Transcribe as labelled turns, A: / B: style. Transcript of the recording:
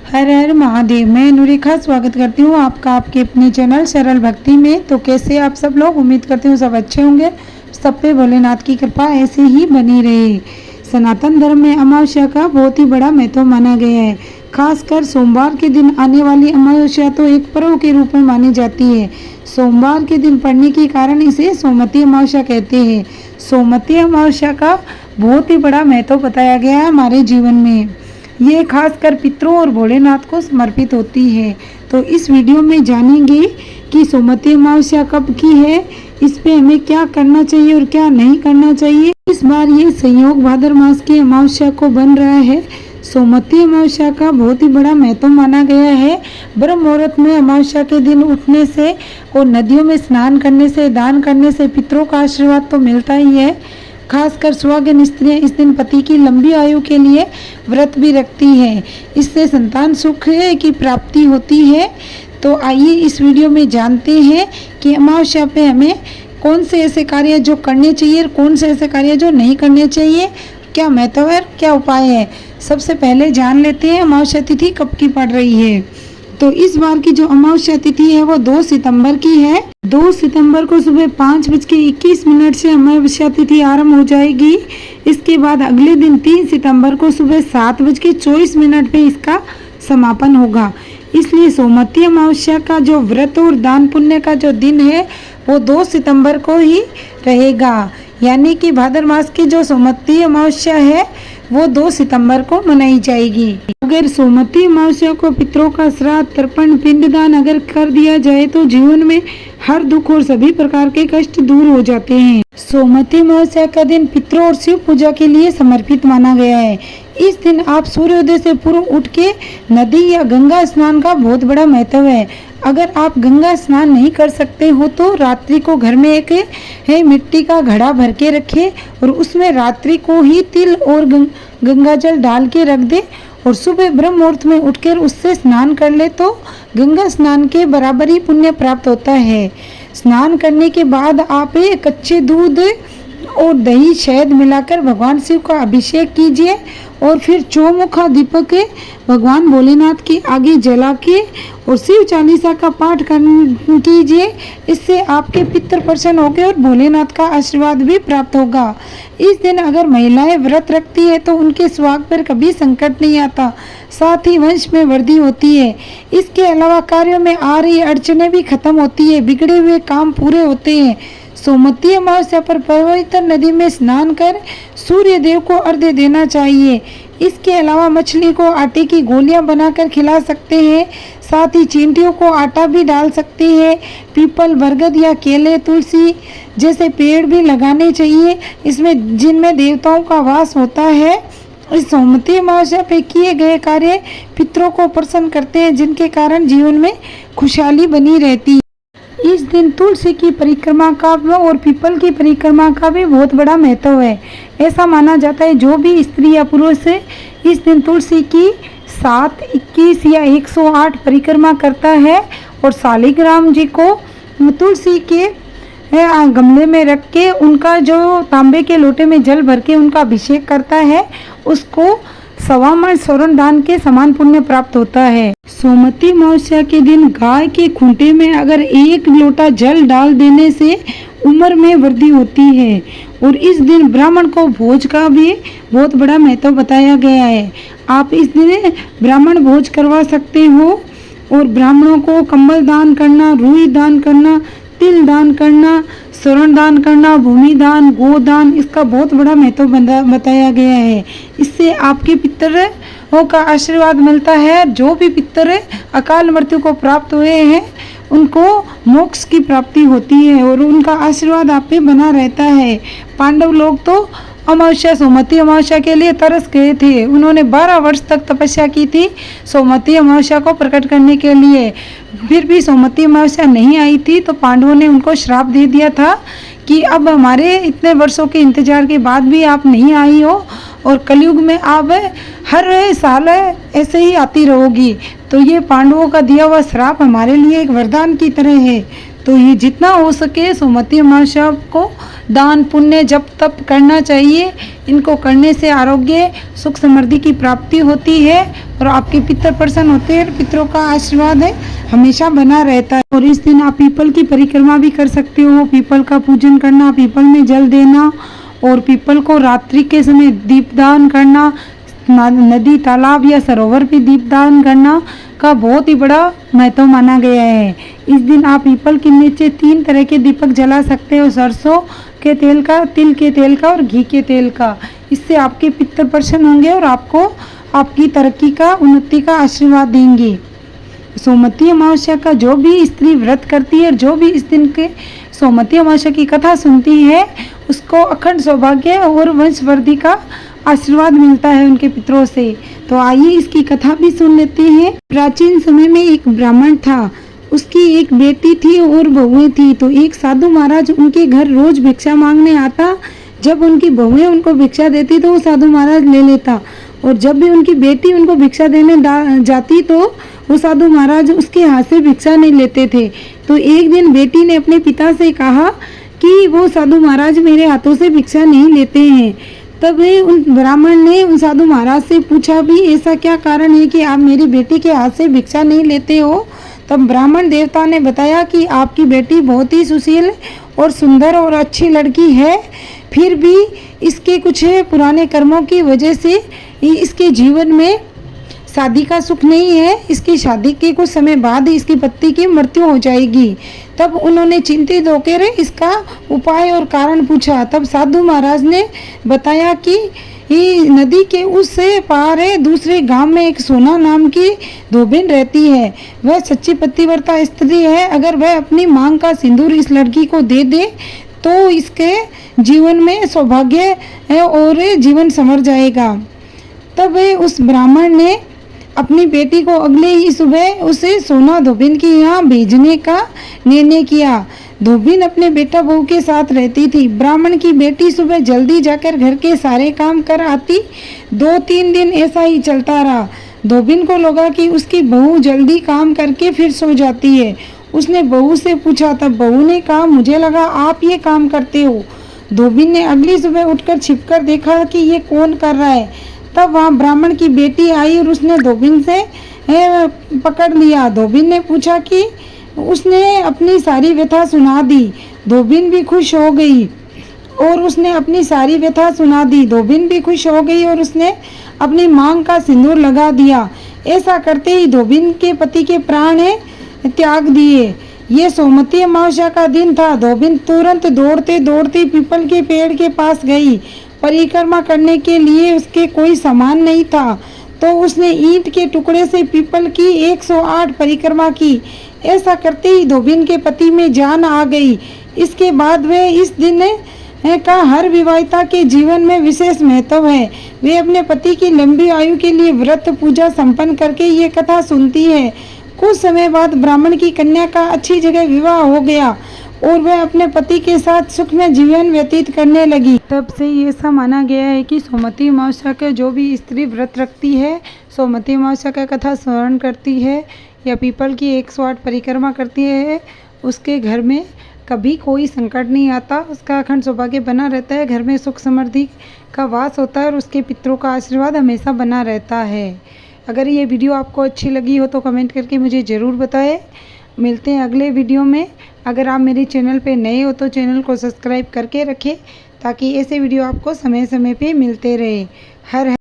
A: हर हर महादेव। मैं अनुरेखा स्वागत करती हूँ आपका आपके अपने चैनल सरल भक्ति में। तो कैसे आप सब लोग, उम्मीद करती हूँ सब अच्छे होंगे। सब पे भोलेनाथ की कृपा ऐसे ही बनी रहे। सनातन धर्म में अमावस्या का बहुत ही बड़ा महत्व माना गया है। खासकर सोमवार के दिन आने वाली अमावस्या तो एक पर्व के रूप में मानी जाती है। सोमवार के दिन पड़ने के कारण इसे सोमवती अमावस्या कहते हैं। सोमवती अमावस्या का बहुत ही बड़ा महत्व बताया गया है हमारे जीवन में। ये खासकर पितरों और भोलेनाथ को समर्पित होती है। तो इस वीडियो में जानेंगे कि सोमवती अमावस्या कब की है, इस पे हमें क्या करना चाहिए और क्या नहीं करना चाहिए। इस बार ये संयोग भाद्र मास की अमावस्या को बन रहा है। सोमवती अमावस्या का बहुत ही बड़ा महत्व माना गया है। ब्रह्म मुहूर्त में अमावस्या के दिन उठने से और नदियों में स्नान करने से, दान करने से पितरों का आशीर्वाद तो मिलता ही है। खासकर सुहागिन स्त्रियाँ इस दिन पति की लंबी आयु के लिए व्रत भी रखती हैं। इससे संतान सुख की प्राप्ति होती है। तो आइए इस वीडियो में जानते हैं कि अमावस्या पे हमें कौन से ऐसे कार्य जो करने चाहिए और कौन से ऐसे कार्य जो नहीं करने चाहिए, क्या महत्व है, क्या उपाय है। सबसे पहले जान लेते हैं अमावस्या तिथि कब की पड़ रही है। तो इस बार की जो अमावस्या तिथि है वो 2 सितंबर की है। 2 सितंबर को सुबह 5:21 से अमावस्या तिथि आरंभ हो जाएगी। इसके बाद अगले दिन 3 सितंबर को सुबह 7:24 पे इसका समापन होगा। इसलिए सोमवती अमावस्या का जो व्रत और दान पुण्य का जो दिन है वो 2 सितंबर को ही रहेगा। यानी कि भाद्र मास की जो सोमवती अमावस्या है वो 2 सितंबर को मनाई जाएगी। अगर सोमवती अमावस्या को पितरों का श्राद्ध, तर्पण, पिंडदान अगर कर दिया जाए तो जीवन में हर दुख और सभी प्रकार के कष्ट दूर हो जाते हैं। सोमवती अमावस्या का दिन पितरों और शिव पूजा के लिए समर्पित माना गया है। इस दिन आप सूर्योदय से पूर्व उठ के नदी या गंगा स्नान का बहुत बड़ा महत्व है। अगर आप गंगा स्नान नहीं कर सकते हो तो रात्रि को घर में एक मिट्टी का घड़ा भर के रखें और उसमें रात्रि को ही तिल और गंगा जल डाल के रख दे और सुबह ब्रह्म मुहूर्त में उठकर उससे स्नान कर ले तो गंगा स्नान के बराबर ही पुण्य प्राप्त होता है। स्नान करने के बाद आप कच्चे दूध और दही शहद मिलाकर भगवान शिव का अभिषेक कीजिए और फिर चौमुखा दीपक भगवान भोलेनाथ के आगे जला के और शिव चालीसा का पाठ कीजिए। इससे आपके पितर प्रसन्न होंगे और भोलेनाथ का आशीर्वाद भी प्राप्त होगा। इस दिन अगर महिलाएं व्रत रखती है तो उनके सुहाग पर कभी संकट नहीं आता, साथ ही वंश में वृद्धि होती है। इसके अलावा कार्यों में आ रही अड़चनें भी खत्म होती है, बिगड़े हुए काम पूरे होते हैं। सोमवती अमावस्या पर पवित्र नदी में स्नान कर सूर्य देव को अर्घ्य देना चाहिए। इसके अलावा मछली को आटे की गोलियां बनाकर खिला सकते हैं। साथ ही चींटियों को आटा भी डाल सकते हैं। पीपल, बरगद या केले, तुलसी जैसे पेड़ भी लगाने चाहिए, इसमें जिनमें देवताओं का वास होता है। इस सोमवती अमावस्या पे किए गए कार्य पितरों को प्रसन्न करते हैं, जिनके कारण जीवन में खुशहाली बनी रहती है। इस दिन तुलसी की परिक्रमा का और पीपल की परिक्रमा का भी बहुत बड़ा महत्व है। ऐसा माना जाता है जो भी स्त्री या पुरुष इस दिन तुलसी की 7, 21 या 108 परिक्रमा करता है और शालिग्राम जी को तुलसी के गमले में रख के उनका जो तांबे के लोटे में जल भर के उनका अभिषेक करता है, उसको 1.25 मन स्वर्ण दान के समान पुण्य प्राप्त होता है। सोमवती अमावस्या के दिन गाय के खूंटे में अगर 1 लोटा जल डाल देने से उम्र में वृद्धि होती है और इस दिन ब्राह्मण को भोज का भी बहुत बड़ा महत्व बताया गया है। आप इस दिन ब्राह्मण भोज करवा सकते हो और ब्राह्मणों को कंबल दान करना, रुई दान करना, तिल दान करना, स्वर्ण दान करना, भूमि दान, गोदान, इसका बहुत बड़ा महत्व बताया गया है। इससे आपके पितरों का आशीर्वाद मिलता है। जो भी पितर अकाल मृत्यु को प्राप्त हुए हैं उनको मोक्ष की प्राप्ति होती है और उनका आशीर्वाद आप पे बना रहता है। पांडव लोग तो अमावस्या, सोमवती अमावस्या के लिए तरस गए थे। उन्होंने 12 वर्ष तक तपस्या की थी सोमवती अमावस्या को प्रकट करने के लिए। फिर भी सोमवती अमावस्या नहीं आई थी तो पांडवों ने उनको श्राप दे दिया था कि अब हमारे इतने वर्षों के इंतजार के बाद भी आप नहीं आई हो और कलयुग में आप हर साल ऐसे ही आती रहोगी। तो ये पांडवों का दिया हुआ श्राप हमारे लिए एक वरदान की तरह है। तो ये जितना हो सके सोमवती अमावस्या को दान पुण्य जप तप करना चाहिए। इनको करने से आरोग्य सुख समृद्धि की प्राप्ति होती है और आपके पितर प्रसन्न होते हैं। पितरों का आशीर्वाद है हमेशा बना रहता है। और इस दिन आप पीपल की परिक्रमा भी कर सकते हो। पीपल का पूजन करना, पीपल में जल देना और पीपल को रात्रि के समय दीपदान करना, नदी तालाब या सरोवर पे दीपदान करना का बहुत ही बड़ा महत्व माना गया है। इस दिन आप पीपल के नीचे 3 तरह के दीपक जला सकते हो, सरसों के तेल का, तिल के तेल का और घी के तेल का। इससे आपके पितर प्रसन्न होंगे और आपको आपकी तरक्की का, उन्नति का आशीर्वाद देंगे। सोमवती अमावस्या का जो भी स्त्री व्रत करती है और जो भी इस दिन के सोमवती अमावस्या की कथा सुनती है उसको अखंड सौभाग्य और वंशवृद्धि का आशीर्वाद मिलता है उनके पितरों से। तो आइए इसकी कथा भी सुन लेते हैं। प्राचीन समय में एक ब्राह्मण था, उसकी एक बेटी थी और बहुएं थी। तो एक साधु महाराज उनके घर रोज भिक्षा मांगने आता। जब उनकी बहुएं उनको भिक्षा देती तो वो साधु महाराज ले लेता और जब भी उनकी बेटी उनको भिक्षा देने जाती तो वो साधु महाराज उसके हाथ से भिक्षा नहीं लेते थे। तो एक दिन बेटी ने अपने पिता से कहा कि वो साधु महाराज मेरे हाथों से भिक्षा नहीं लेते हैं। तब उन ब्राह्मण ने उन साधु महाराज से पूछा भी ऐसा क्या कारण है कि आप मेरी बेटी के हाथ से भिक्षा नहीं लेते हो। तब ब्राह्मण देवता ने बताया कि आपकी बेटी बहुत ही सुशील और सुंदर और अच्छी लड़की है, फिर भी इसके कुछ पुराने कर्मों की वजह से इसके जीवन में शादी का सुख नहीं है। इसकी शादी के कुछ समय बाद ही इसकी पति की मृत्यु हो जाएगी। तब उन्होंने चिंतित होकर इसका उपाय और कारण पूछा। तब साधु महाराज ने बताया कि ये नदी के उस पार है दूसरे गांव में एक सोना नाम की धोबिन रहती है। वह सच्ची पतिव्रता स्त्री है। अगर वह अपनी मांग का सिंदूर इस लड़की को दे दे तो इसके जीवन में सौभाग्य है और जीवन संवर जाएगा। तब उस ब्राह्मण ने अपनी बेटी को अगले ही सुबह उसे सोना धोबिन के यहाँ भेजने का निर्णय किया। धोबिन अपने बेटा बहू के साथ रहती थी। ब्राह्मण की बेटी सुबह जल्दी जाकर घर के सारे काम कर आती। 2-3 दिन ऐसा ही चलता रहा। धोबिन को लगा कि उसकी बहू जल्दी काम करके फिर सो जाती है। उसने बहू से पूछा, तब बहू ने कहा मुझे लगा आप ये काम करते हो। धोबिन ने अगली सुबह उठकर छिपकर देखा कि ये कौन कर रहा है। तब वहाँ ब्राह्मण की बेटी आई और उसने धोबिन से पकड़ लिया। धोबिन ने पूछा कि उसने अपनी सारी व्यथा सुना दी। धोबिन भी खुश हो गई और उसने अपनी सारी व्यथा सुना दी। धोबिन भी खुश हो गई और उसने अपनी मांग का सिंदूर लगा दिया। ऐसा करते ही धोबिन के पति के प्राण त्याग दिए। ये सोमवती अमावस्या का दिन था। धोबिन तुरंत दौड़ते दौड़ते पीपल के पेड़ के पास गई। परिक्रमा करने के लिए उसके कोई सामान नहीं था तो उसने ईंट के टुकड़े से पीपल की 108 परिक्रमा की। ऐसा करते ही धोबिन के पति में जान आ गई। इसके बाद वे इस दिन का हर विवाहिता के जीवन में विशेष महत्व है। वे अपने पति की लंबी आयु के लिए व्रत पूजा संपन्न करके ये कथा सुनती है। कुछ समय बाद ब्राह्मण की कन्या का अच्छी जगह विवाह हो गया और वह अपने पति के साथ सुख में जीवन व्यतीत करने लगी। तब से ये ऐसा माना गया है कि सोमवती अमावस्या का जो भी स्त्री व्रत रखती है, सोमवती अमावस्या का कथा स्मरण करती है या पीपल की 108 परिक्रमा करती है, उसके घर में कभी कोई संकट नहीं आता। उसका अखंड सौभाग्य बना रहता है, घर में सुख समृद्धि का वास होता है और उसके पितरों का आशीर्वाद हमेशा बना रहता है। अगर ये वीडियो आपको अच्छी लगी हो तो कमेंट करके मुझे ज़रूर बताएं। मिलते हैं अगले वीडियो में। अगर आप मेरे चैनल पे नए हो तो चैनल को सब्सक्राइब करके रखें ताकि ऐसे वीडियो आपको समय समय पे मिलते रहे। हर